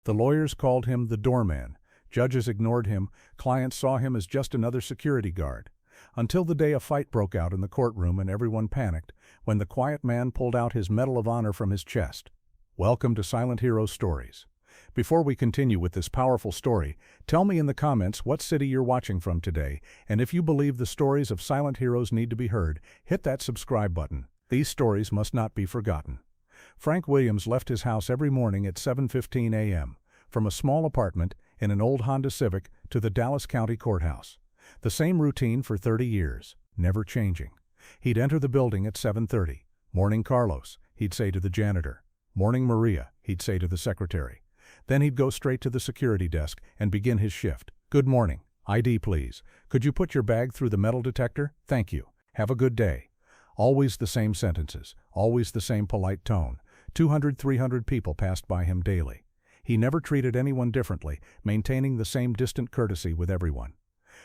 The lawyers called him the doorman. Judges ignored him. Clients saw him as just another security guard. Until the day a fight broke out in the courtroom and everyone panicked, when the quiet man pulled out his Medal of Honor from his chest. Welcome to Silent Hero Stories. Before we continue with this powerful story, tell me in the comments what city you're watching from today, and if you believe the stories of silent heroes need to be heard, hit that subscribe button. These stories must not be forgotten. Frank Williams left his house every morning at 7:15 a.m., from a small apartment in an old Honda Civic to the Dallas County Courthouse. The same routine for 30 years, never changing. He'd enter the building at 7:30. "Morning, Carlos," he'd say to the janitor. "Morning, Maria," he'd say to the secretary. Then he'd go straight to the security desk and begin his shift. "Good morning. ID, please. Could you put your bag through the metal detector? Thank you. Have a good day." Always the same sentences, always the same polite tone. 200, 300 people passed by him daily. He never treated anyone differently, maintaining the same distant courtesy with everyone.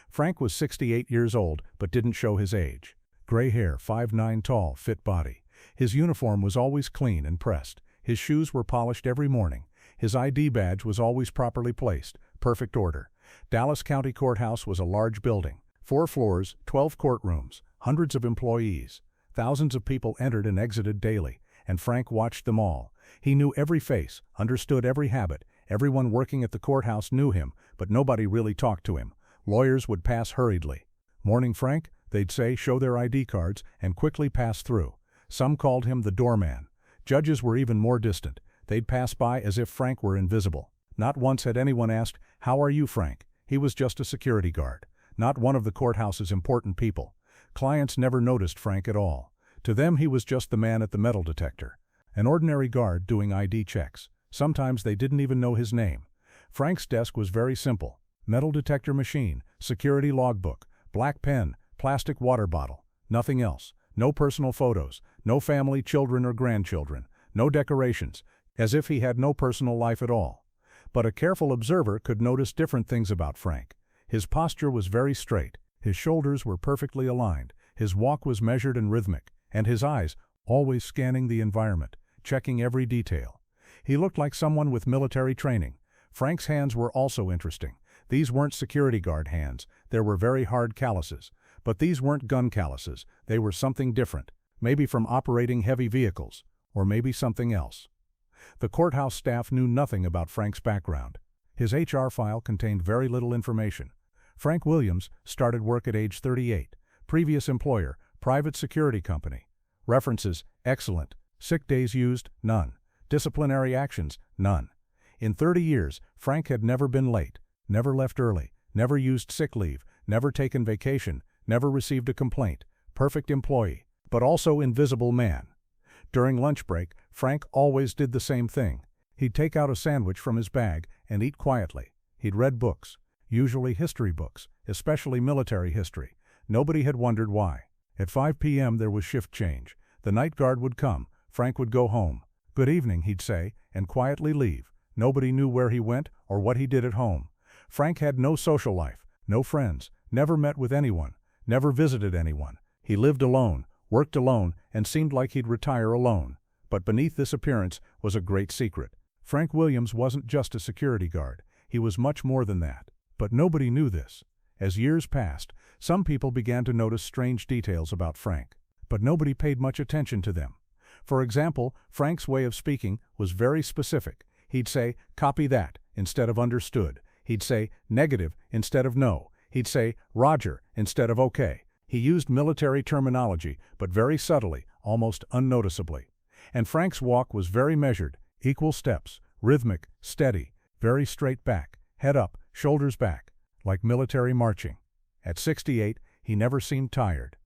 Frank was 68 years old, but didn't show his age. Gray hair, 5'9" tall, fit body. His uniform was always clean and pressed. His shoes were polished every morning. His ID badge was always properly placed, perfect order. Dallas County Courthouse was a large building. 4 floors, 12 courtrooms, hundreds of employees. Thousands of people entered and exited daily, and Frank watched them all. He knew every face, understood every habit. Everyone working at the courthouse knew him, but nobody really talked to him. Lawyers would pass hurriedly. "Morning, Frank," they'd say, show their ID cards, and quickly pass through. Some called him the doorman. Judges were even more distant. They'd pass by as if Frank were invisible. Not once had anyone asked, "How are you, Frank?" He was just a security guard, not one of the courthouse's important people. Clients never noticed Frank at all. To them he was just the man at the metal detector. An ordinary guard doing ID checks. Sometimes they didn't even know his name. Frank's desk was very simple. Metal detector machine, security logbook, black pen, plastic water bottle. Nothing else. No personal photos, no family, children or grandchildren, no decorations, as if he had no personal life at all. But a careful observer could notice different things about Frank. His posture was very straight. His shoulders were perfectly aligned. His walk was measured and rhythmic, and his eyes always scanning the environment, checking every detail. He looked like someone with military training. Frank's hands were also interesting. These weren't security guard hands. There were very hard calluses. But these weren't gun calluses. They were something different. Maybe from operating heavy vehicles. Or maybe something else. The courthouse staff knew nothing about Frank's background. His HR file contained very little information. Frank Williams started work at age 38. Previous employer, private security company. References, excellent. Sick days used, none. Disciplinary actions, none. In 30 years, Frank had never been late, never left early, never used sick leave, never taken vacation, never received a complaint. Perfect employee, but also invisible man. During lunch break, Frank always did the same thing. He'd take out a sandwich from his bag and eat quietly. He'd read books, usually history books, especially military history. Nobody had wondered why. At 5 p.m. there was shift change. The night guard would come. Frank would go home. "Good evening," he'd say, and quietly leave. Nobody knew where he went or what he did at home. Frank had no social life, no friends, never met with anyone, never visited anyone. He lived alone, worked alone, and seemed like he'd retire alone. But beneath this appearance was a great secret. Frank Williams wasn't just a security guard. He was much more than that. But nobody knew this. As years passed, some people began to notice strange details about Frank. But nobody paid much attention to them. For example, Frank's way of speaking was very specific. He'd say, "Copy that," instead of "understood." He'd say, "negative," instead of "no." He'd say, "Roger," instead of "okay." He used military terminology, but very subtly, almost unnoticeably. And Frank's walk was very measured, equal steps, rhythmic, steady, very straight back, head up, shoulders back, like military marching. At 68, he never seemed tired.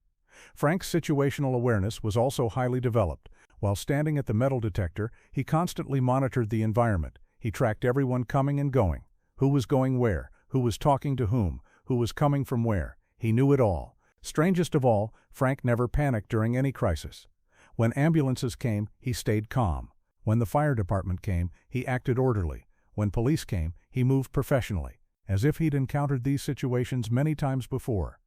Frank's situational awareness was also highly developed. While standing at the metal detector, he constantly monitored the environment. He tracked everyone coming and going. Who was going where, who was talking to whom, who was coming from where. He knew it all. Strangest of all, Frank never panicked during any crisis. When ambulances came, he stayed calm. When the fire department came, he acted orderly. When police came, he moved professionally, as if he'd encountered these situations many times before.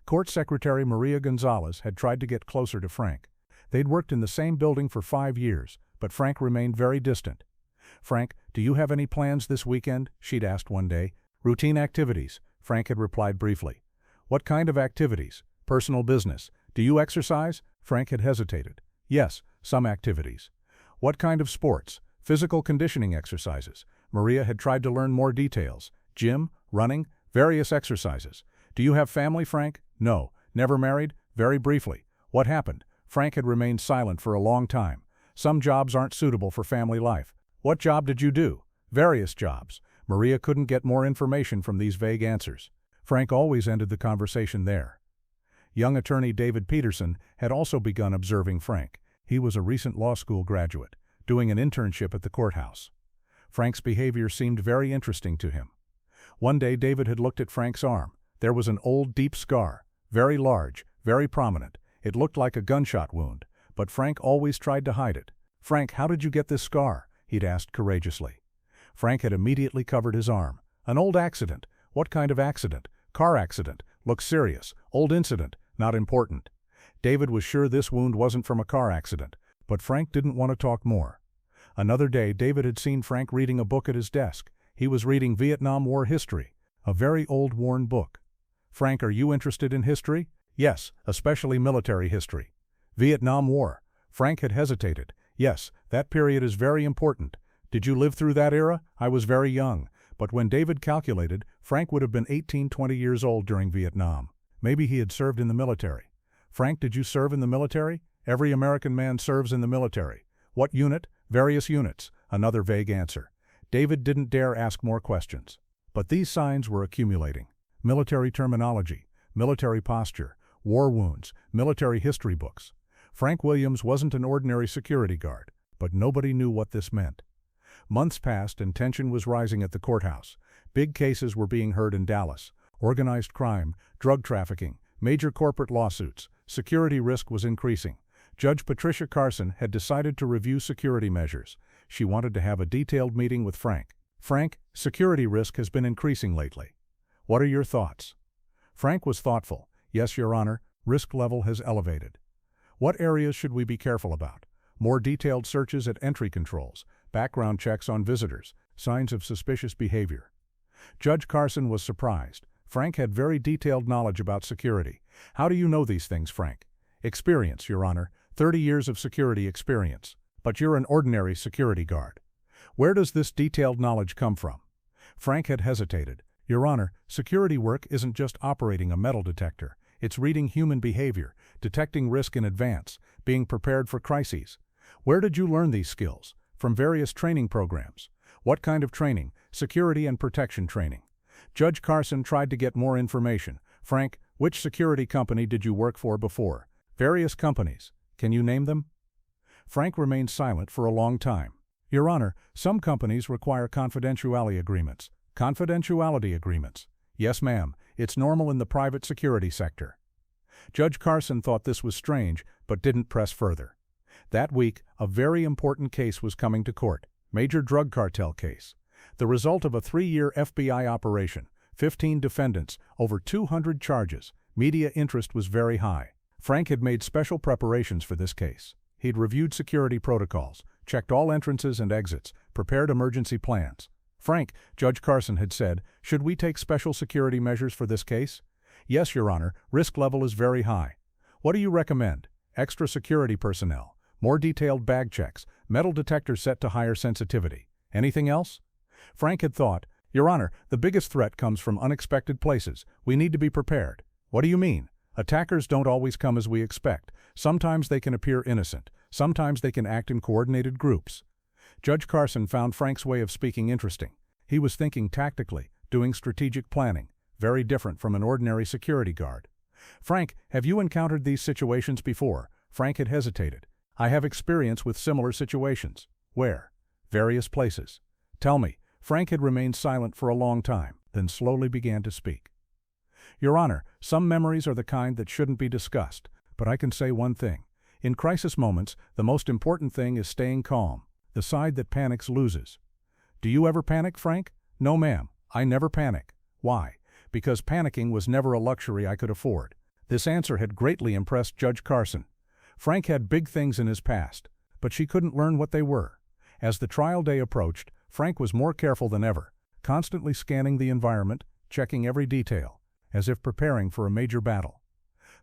Court Secretary Maria Gonzalez had tried to get closer to Frank. They'd worked in the same building for 5 years, but Frank remained very distant. "Frank, do you have any plans this weekend?" she'd asked one day. "Routine activities," Frank had replied briefly. "What kind of activities? Personal business. Do you exercise?" Frank had hesitated. "Yes, some activities." "What kind of sports?" "Physical conditioning exercises." Maria had tried to learn more details. "Gym, running, various exercises." "Do you have family, Frank?" "No." "Never married?" "Very briefly." "What happened?" Frank had remained silent for a long time. "Some jobs aren't suitable for family life." "What job did you do?" "Various jobs." Maria couldn't get more information from these vague answers. Frank always ended the conversation there. Young attorney David Peterson had also begun observing Frank. He was a recent law school graduate, doing an internship at the courthouse. Frank's behavior seemed very interesting to him. One day David had looked at Frank's arm. There was an old, deep scar, very large, very prominent. It looked like a gunshot wound, but Frank always tried to hide it. "Frank, how did you get this scar?" he'd asked courageously. Frank had immediately covered his arm. "An old accident." "What kind of accident?" "Car accident." "Looks serious." "Old incident." "Not important." David was sure this wound wasn't from a car accident, but Frank didn't want to talk more. Another day, David had seen Frank reading a book at his desk. He was reading Vietnam War history, a very old, worn book. "Frank, are you interested in history?" "Yes, especially military history." "Vietnam War." Frank had hesitated. "Yes, that period is very important." "Did you live through that era?" "I was very young." But when David calculated, Frank would have been 18-20 years old during Vietnam. Maybe he had served in the military. "Frank, did you serve in the military?" "Every American man serves in the military." "What unit?" "Various units." Another vague answer. David didn't dare ask more questions. But these signs were accumulating. Military terminology, military posture, war wounds, military history books. Frank Williams wasn't an ordinary security guard, but nobody knew what this meant. Months passed and tension was rising at the courthouse. Big cases were being heard in Dallas. Organized crime, drug trafficking, major corporate lawsuits. Security risk was increasing. Judge Patricia Carson had decided to review security measures. She wanted to have a detailed meeting with Frank. "Frank, security risk has been increasing lately. What are your thoughts?" Frank was thoughtful. "Yes, Your Honor, risk level has elevated." "What areas should we be careful about?" "More detailed searches at entry controls, background checks on visitors, signs of suspicious behavior." Judge Carson was surprised. Frank had very detailed knowledge about security. "How do you know these things, Frank?" "Experience, Your Honor. 30 years of security experience." "But you're an ordinary security guard." "Where does this detailed knowledge come from?" Frank had hesitated. "Your Honor, security work isn't just operating a metal detector. It's reading human behavior, detecting risk in advance, being prepared for crises." "Where did you learn these skills?" "From various training programs." "What kind of training?" "Security and protection training." Judge Carson tried to get more information. "Frank, which security company did you work for before?" "Various companies." "Can you name them?" Frank remained silent for a long time. "Your Honor, some companies require confidentiality agreements." "Confidentiality agreements?" "Yes, ma'am. It's normal in the private security sector." Judge Carson thought this was strange, but didn't press further. That week, a very important case was coming to court. Major drug cartel case. The result of a 3-year FBI operation. 15 defendants, over 200 charges. Media interest was very high. Frank had made special preparations for this case. He'd reviewed security protocols, checked all entrances and exits, prepared emergency plans. "Frank," Judge Carson had said, "should we take special security measures for this case?" "Yes, Your Honor, risk level is very high." "What do you recommend?" "Extra security personnel, more detailed bag checks, metal detectors set to higher sensitivity." "Anything else?" Frank had thought, "Your Honor, the biggest threat comes from unexpected places. We need to be prepared." "What do you mean?" "Attackers don't always come as we expect. Sometimes they can appear innocent. Sometimes they can act in coordinated groups." Judge Carson found Frank's way of speaking interesting. He was thinking tactically, doing strategic planning, very different from an ordinary security guard. "Frank, have you encountered these situations before?" Frank had hesitated. "I have experience with similar situations." "Where?" "Various places." "Tell me." Frank had remained silent for a long time, then slowly began to speak. "Your Honor, some memories are the kind that shouldn't be discussed, but I can say one thing. In crisis moments, the most important thing is staying calm. The side that panics loses." "Do you ever panic, Frank?" "No, ma'am. I never panic." "Why?" "Because panicking was never a luxury I could afford." This answer had greatly impressed Judge Carson. Frank had big things in his past, but she couldn't learn what they were. As the trial day approached, Frank was more careful than ever, constantly scanning the environment, checking every detail, as if preparing for a major battle.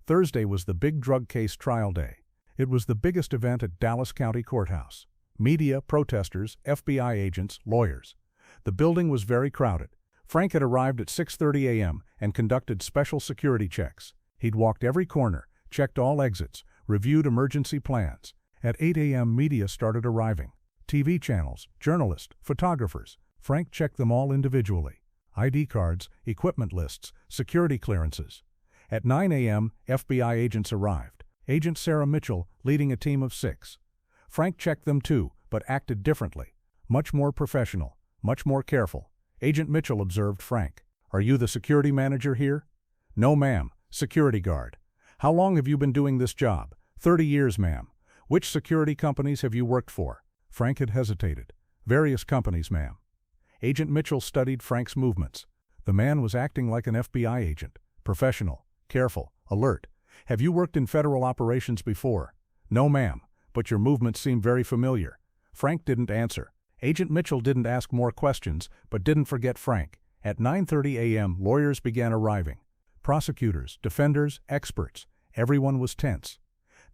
Thursday was the big drug case trial day. It was the biggest event at Dallas County Courthouse. Media, protesters, FBI agents, lawyers. The building was very crowded. Frank had arrived at 6:30 a.m. and conducted special security checks. He'd walked every corner, checked all exits, reviewed emergency plans. At 8 a.m. media started arriving. TV channels, journalists, photographers. Frank checked them all individually. ID cards, equipment lists, security clearances. At 9 a.m., FBI agents arrived. Agent Sarah Mitchell leading a team of 6. Frank checked them too, but acted differently. Much more professional, much more careful. Agent Mitchell observed Frank. "Are you the security manager here?" "No, ma'am, security guard." "How long have you been doing this job?" 30 years, ma'am." "Which security companies have you worked for?" Frank had hesitated. "Various companies, ma'am." Agent Mitchell studied Frank's movements. The man was acting like an FBI agent. Professional, careful, alert. "Have you worked in federal operations before?" "No, ma'am, but your movements seem very familiar." Frank didn't answer. Agent Mitchell didn't ask more questions, but didn't forget Frank. At 9:30 a.m., lawyers began arriving. Prosecutors, defenders, experts. Everyone was tense.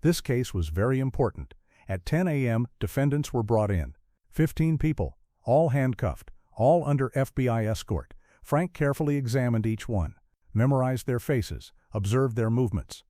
This case was very important. At 10 a.m., defendants were brought in. 15 people, all handcuffed, all under FBI escort. Frank carefully examined each one, memorized their faces, observed their movements.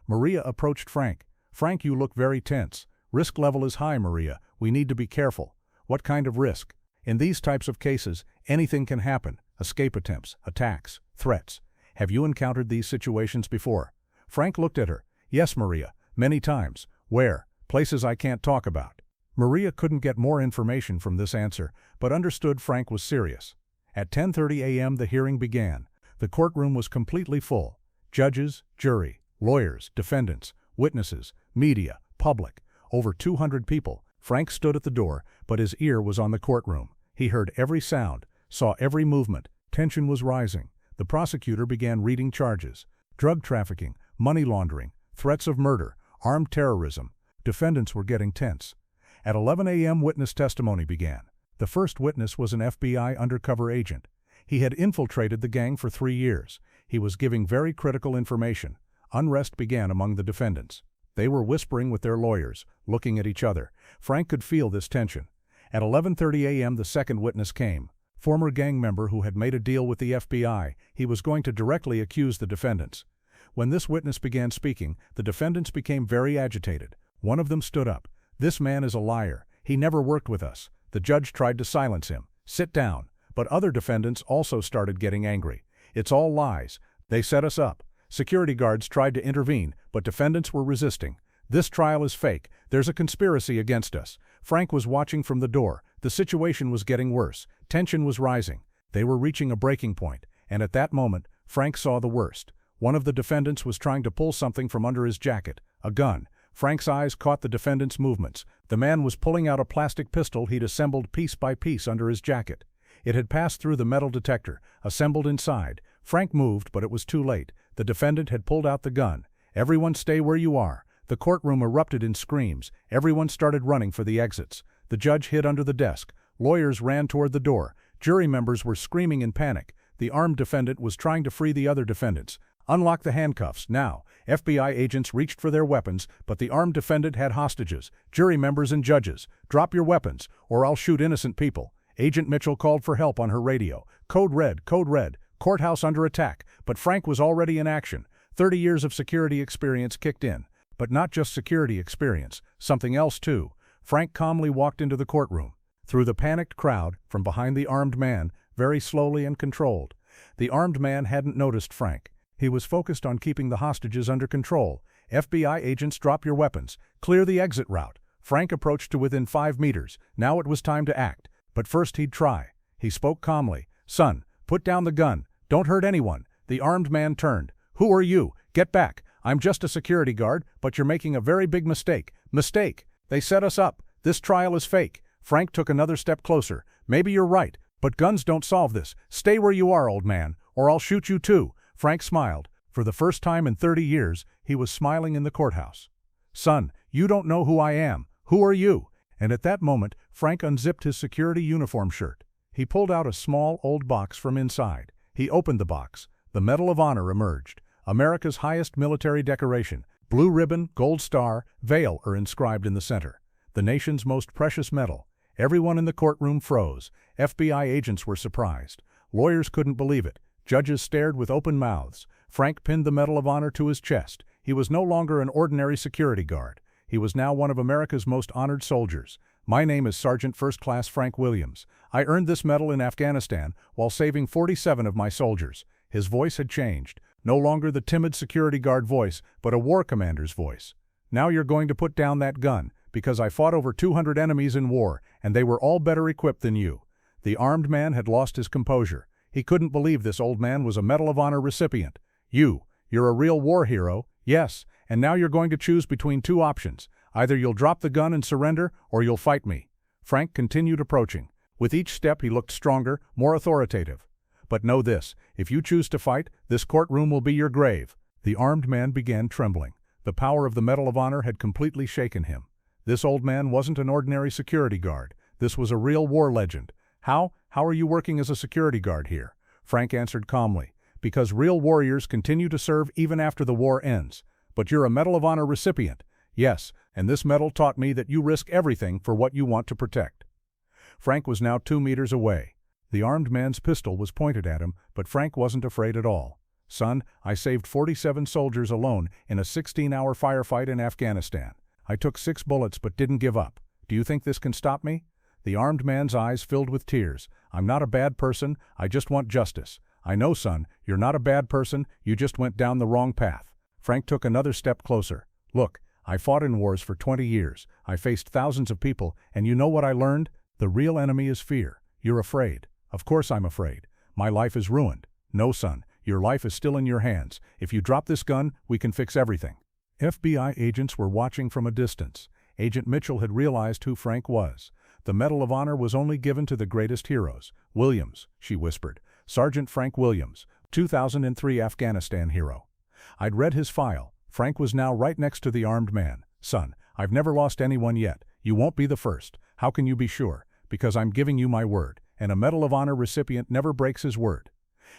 Maria approached Frank. "Frank, you look very tense. Risk level is high, Maria. We need to be careful." "What kind of risk?" "In these types of cases, anything can happen. Escape attempts, attacks, threats. Have you encountered these situations before?" Frank looked at her. "Yes, Maria, many times." "Where?" "Places I can't talk about." Maria couldn't get more information from this answer, but understood Frank was serious. At 10:30 a.m. the hearing began. The courtroom was completely full. Judges, jury, lawyers, defendants, witnesses, media, public. Over 200 people. Frank stood at the door, but his ear was on the courtroom. He heard every sound, saw every movement. Tension was rising. The prosecutor began reading charges. Drug trafficking, money laundering, threats of murder, armed terrorism. Defendants were getting tense. At 11 a.m. witness testimony began. The first witness was an FBI undercover agent. He had infiltrated the gang for 3 years. He was giving very critical information. Unrest began among the defendants. They were whispering with their lawyers, looking at each other. Frank could feel this tension. At 11:30 a.m. the second witness came. Former gang member who had made a deal with the FBI. He was going to directly accuse the defendants. When this witness began speaking, the defendants became very agitated. One of them stood up. "This man is a liar. He never worked with us." The judge tried to silence him. "Sit down." But other defendants also started getting angry. "It's all lies. They set us up." Security guards tried to intervene, but defendants were resisting. "This trial is fake. There's a conspiracy against us." Frank was watching from the door. The situation was getting worse. Tension was rising. They were reaching a breaking point, and at that moment, Frank saw the worst. One of the defendants was trying to pull something from under his jacket, a gun. Frank's eyes caught the defendant's movements. The man was pulling out a plastic pistol he'd assembled piece by piece under his jacket. It had passed through the metal detector, assembled inside. Frank moved, but it was too late. The defendant had pulled out the gun. "Everyone stay where you are." The courtroom erupted in screams. Everyone started running for the exits. The judge hid under the desk. Lawyers ran toward the door. Jury members were screaming in panic. The armed defendant was trying to free the other defendants. "Unlock the handcuffs, now." FBI agents reached for their weapons, but the armed defendant had hostages, jury members and judges. "Drop your weapons, or I'll shoot innocent people." Agent Mitchell called for help on her radio. Code red, code red. Courthouse under attack, but Frank was already in action. 30 years of security experience kicked in. But not just security experience, something else too. Frank calmly walked into the courtroom. Through the panicked crowd, from behind the armed man, very slowly and controlled. The armed man hadn't noticed Frank. He was focused on keeping the hostages under control. "FBI agents, drop your weapons. Clear the exit route." Frank approached to within 5 meters. Now it was time to act. But first he'd try. He spoke calmly. "Son, put down the gun. Don't hurt anyone." The armed man turned. "Who are you? Get back. I'm just a security guard, but you're making a very big mistake." "Mistake? They set us up. This trial is fake." Frank took another step closer. "Maybe you're right, but guns don't solve this. Stay where you are, old man, or I'll shoot you too." Frank smiled. For the first time in 30 years, he was smiling in the courthouse. "Son, you don't know who I am. Who are you?" And at that moment, Frank unzipped his security uniform shirt. He pulled out a small, old box from inside. He opened the box. The Medal of Honor emerged. America's highest military decoration. Blue ribbon, gold star, veil are inscribed in the center. The nation's most precious medal. Everyone in the courtroom froze. FBI agents were surprised. Lawyers couldn't believe it. Judges stared with open mouths. Frank pinned the Medal of Honor to his chest. He was no longer an ordinary security guard. He was now one of America's most honored soldiers. My name is Sergeant First Class Frank Williams. I earned this medal in Afghanistan while saving 47 of my soldiers. His voice had changed. No longer the timid security guard voice, but a war commander's voice. Now you're going to put down that gun, because I fought over 200 enemies in war, and they were all better equipped than you. The armed man had lost his composure. He couldn't believe this old man was a Medal of Honor recipient. You're a real war hero, yes, and now you're going to choose between two options. Either you'll drop the gun and surrender, or you'll fight me. Frank continued approaching. With each step he looked stronger, more authoritative. But know this, if you choose to fight, this courtroom will be your grave. The armed man began trembling. The power of the Medal of Honor had completely shaken him. This old man wasn't an ordinary security guard. This was a real war legend. How are you working as a security guard here? Frank answered calmly. Because real warriors continue to serve even after the war ends. But you're a Medal of Honor recipient. Yes, and this medal taught me that you risk everything for what you want to protect. Frank was now 2 meters away. The armed man's pistol was pointed at him, but Frank wasn't afraid at all. Son, I saved 47 soldiers alone in a 16-hour firefight in Afghanistan. I took 6 bullets but didn't give up. Do you think this can stop me? The armed man's eyes filled with tears. I'm not a bad person, I just want justice. I know, son, you're not a bad person, you just went down the wrong path. Frank took another step closer. Look, I fought in wars for 20 years. I faced thousands of people, and you know what I learned? The real enemy is fear. You're afraid. Of course I'm afraid. My life is ruined. No, son, your life is still in your hands. If you drop this gun, we can fix everything. FBI agents were watching from a distance. Agent Mitchell had realized who Frank was. The Medal of Honor was only given to the greatest heroes. Williams, she whispered. Sergeant Frank Williams, 2003 Afghanistan hero. I'd read his file. Frank was now right next to the armed man. Son, I've never lost anyone yet. You won't be the first. How can you be sure? Because I'm giving you my word, and a Medal of Honor recipient never breaks his word.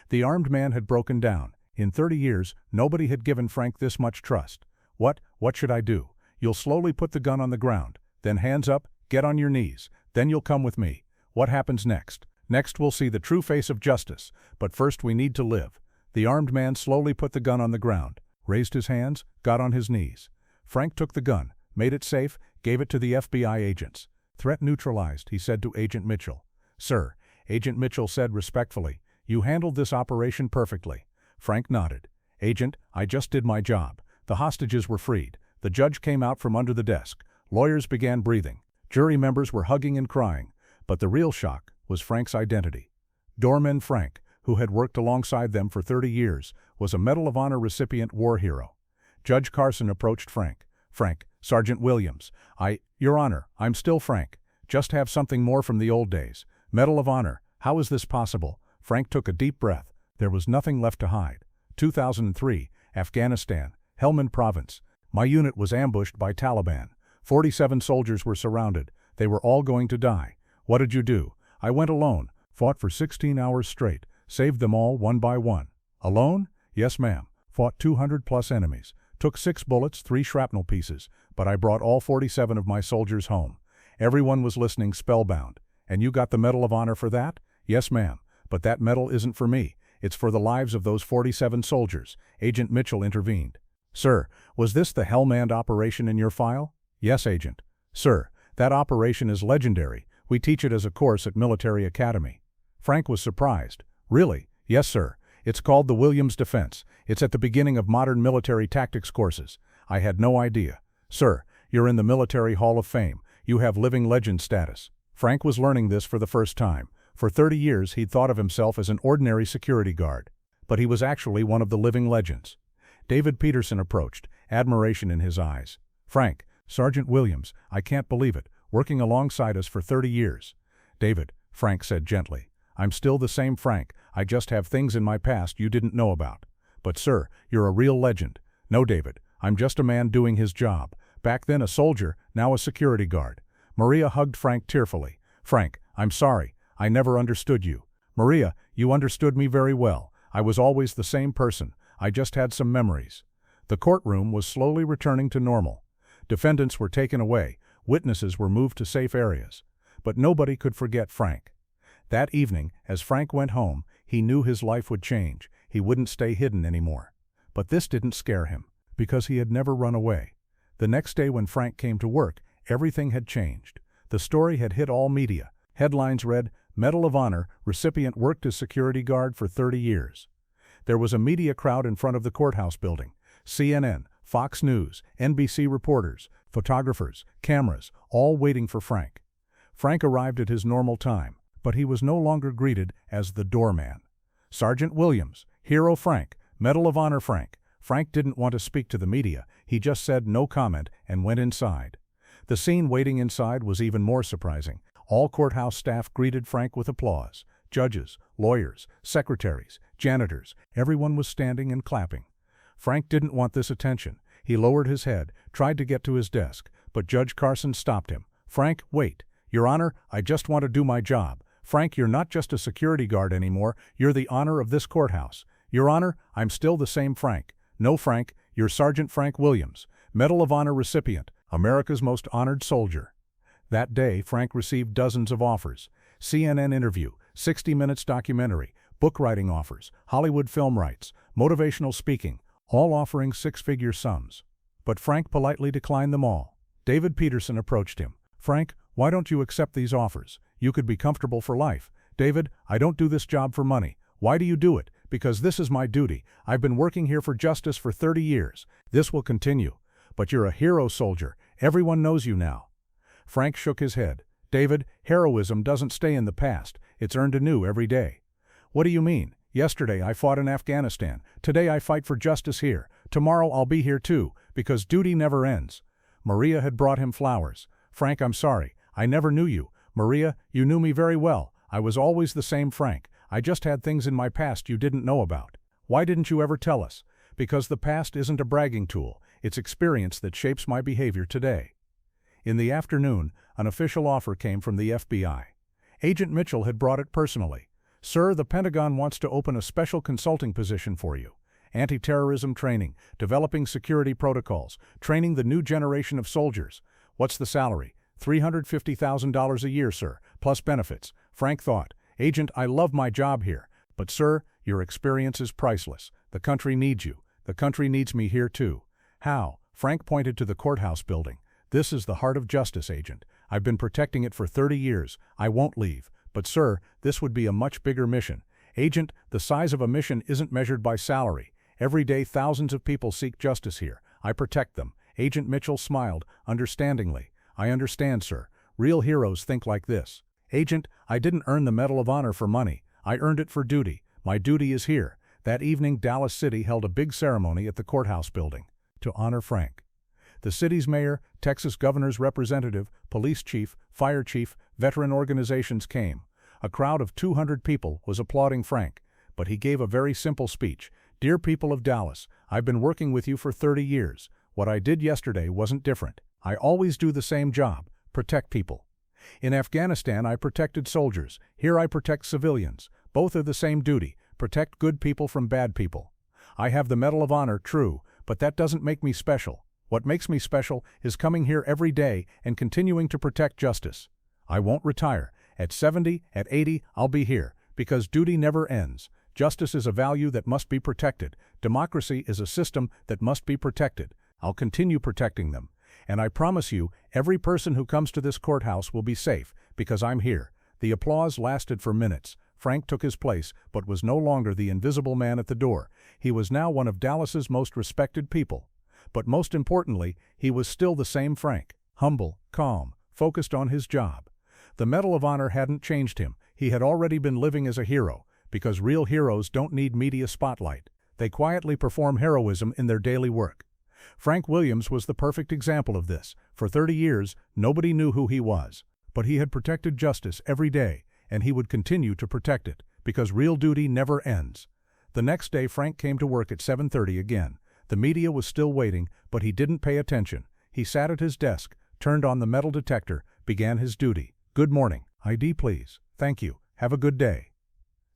The armed man had broken down. In 30 years, nobody had given Frank this much trust. What should I do? You'll slowly put the gun on the ground. Then hands up, get on your knees. Then you'll come with me. What happens next? Next we'll see the true face of justice. But first we need to live. The armed man slowly put the gun on the ground, raised his hands, got on his knees. Frank took the gun, made it safe, gave it to the FBI agents. Threat neutralized, he said to Agent Mitchell. Sir, Agent Mitchell said respectfully, you handled this operation perfectly. Frank nodded. Agent, I just did my job. The hostages were freed. The judge came out from under the desk. Lawyers began breathing. Jury members were hugging and crying. But the real shock was Frank's identity. Doorman Frank, who had worked alongside them for 30 years, was a Medal of Honor recipient war hero. Judge Carson approached Frank. Frank, Sergeant Williams, Your Honor, I'm still Frank. Just have something more from the old days. Medal of Honor, how is this possible? Frank took a deep breath. There was nothing left to hide. 2003, Afghanistan, Helmand Province. My unit was ambushed by Taliban. 47 soldiers were surrounded. They were all going to die. What did you do? I went alone, fought for 16 hours straight, saved them all one by one. Alone? Yes, ma'am. Fought 200+ enemies. Took 6 bullets, 3 shrapnel pieces, but I brought all 47 of my soldiers home. Everyone was listening spellbound. And you got the Medal of Honor for that? Yes, ma'am. But that medal isn't for me. It's for the lives of those 47 soldiers. Agent Mitchell intervened. Sir, was this the Helmand operation in your file? Yes, Agent. Sir, that operation is legendary. We teach it as a course at Military Academy. Frank was surprised. Really? Yes, sir. It's called the Williams Defense. It's at the beginning of modern military tactics courses. I had no idea. Sir, you're in the Military Hall of Fame. You have living legend status. Frank was learning this for the first time. For 30 years he'd thought of himself as an ordinary security guard. But he was actually one of the living legends. David Peterson approached, admiration in his eyes. Frank, Sergeant Williams, I can't believe it, working alongside us for 30 years. David, Frank said gently, I'm still the same Frank, I just have things in my past you didn't know about. But sir, you're a real legend. No, David, I'm just a man doing his job. Back then a soldier, now a security guard. Maria hugged Frank tearfully. "Frank, I'm sorry. I never understood you." "Maria, you understood me very well. I was always the same person. I just had some memories." The courtroom was slowly returning to normal. Defendants were taken away. Witnesses were moved to safe areas. But nobody could forget Frank. That evening, as Frank went home, he knew his life would change. He wouldn't stay hidden anymore. But this didn't scare him, because he had never run away. The next day when Frank came to work, everything had changed. The story had hit all media. Headlines read, "Medal of Honor, recipient worked as security guard for 30 years." There was a media crowd in front of the courthouse building. CNN, Fox News, NBC reporters, photographers, cameras, all waiting for Frank. Frank arrived at his normal time, but he was no longer greeted as the doorman. "Sergeant Williams, Hero Frank, Medal of Honor Frank." Frank didn't want to speak to the media. He just said no comment and went inside. The scene waiting inside was even more surprising. All courthouse staff greeted Frank with applause. Judges, lawyers, secretaries, janitors, everyone was standing and clapping. Frank didn't want this attention. He lowered his head, tried to get to his desk, but Judge Carson stopped him. "Frank, wait. Your Honor, I just want to do my job. Frank, you're not just a security guard anymore. You're the honor of this courthouse." "Your Honor, I'm still the same Frank." "No, Frank, you're Sergeant Frank Williams, Medal of Honor recipient, America's most honored soldier." That day, Frank received dozens of offers. CNN interview, 60 Minutes documentary, book writing offers, Hollywood film rights, motivational speaking, all offering six-figure sums. But Frank politely declined them all. David Peterson approached him. "Frank, why don't you accept these offers? You could be comfortable for life." "David, I don't do this job for money." "Why do you do it?" "Because this is my duty. I've been working here for justice for 30 years. This will continue." "But you're a hero soldier. Everyone knows you now." Frank shook his head. "David, heroism doesn't stay in the past. It's earned anew every day." "What do you mean? Yesterday I fought in Afghanistan. Today I fight for justice here. Tomorrow I'll be here too, because duty never ends." Maria had brought him flowers. "Frank, I'm sorry. I never knew you. Maria, you knew me very well. I was always the same Frank. I just had things in my past you didn't know about." "Why didn't you ever tell us?" "Because the past isn't a bragging tool. It's experience that shapes my behavior today." In the afternoon, an official offer came from the FBI. Agent Mitchell had brought it personally. "Sir, the Pentagon wants to open a special consulting position for you. Anti-terrorism training, developing security protocols, training the new generation of soldiers." "What's the salary?" $350,000 a year, sir, plus benefits." Frank thought, "Agent, I love my job here. But sir, your experience is priceless. The country needs you. The country needs me here too." "How?" Frank pointed to the courthouse building. "This is the heart of justice, Agent. I've been protecting it for 30 years. I won't leave. But sir, this would be a much bigger mission." "Agent, the size of a mission isn't measured by salary. Every day thousands of people seek justice here. I protect them." Agent Mitchell smiled, understandingly. "I understand, sir. Real heroes think like this." "Agent, I didn't earn the Medal of Honor for money. I earned it for duty. My duty is here." That evening, Dallas City held a big ceremony at the courthouse building to honor Frank. The city's mayor, Texas governor's representative, police chief, fire chief, veteran organizations came. A crowd of 200 people was applauding Frank, but he gave a very simple speech. "Dear people of Dallas, I've been working with you for 30 years. What I did yesterday wasn't different. I always do the same job, protect people. In Afghanistan, I protected soldiers. Here I protect civilians. Both are the same duty, protect good people from bad people. I have the Medal of Honor, true, but that doesn't make me special. What makes me special is coming here every day and continuing to protect justice. I won't retire. At 70, at 80, I'll be here, because duty never ends. Justice is a value that must be protected. Democracy is a system that must be protected. I'll continue protecting them. And I promise you, every person who comes to this courthouse will be safe, because I'm here." The applause lasted for minutes. Frank took his place, but was no longer the invisible man at the door. He was now one of Dallas's most respected people. But most importantly, he was still the same Frank, humble, calm, focused on his job. The Medal of Honor hadn't changed him. He had already been living as a hero, because real heroes don't need media spotlight. They quietly perform heroism in their daily work. Frank Williams was the perfect example of this. For 30 years, nobody knew who he was. But he had protected justice every day, and he would continue to protect it, because real duty never ends. The next day, Frank came to work at 7:30 again. The media was still waiting, but he didn't pay attention. He sat at his desk, turned on the metal detector, began his duty. "Good morning. ID please. Thank you. Have a good day."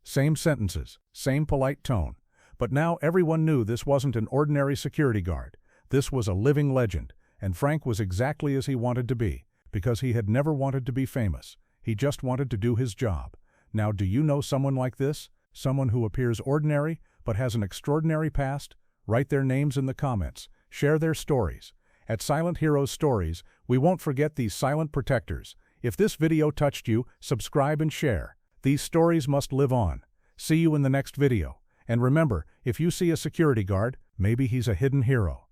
Same sentences, same polite tone. But now everyone knew this wasn't an ordinary security guard. This was a living legend, and Frank was exactly as he wanted to be, because he had never wanted to be famous. He just wanted to do his job. Now, do you know someone like this? Someone who appears ordinary, but has an extraordinary past? Write their names in the comments. Share their stories. At Silent Heroes Stories, we won't forget these silent protectors. If this video touched you, subscribe and share. These stories must live on. See you in the next video. And remember, if you see a security guard, maybe he's a hidden hero.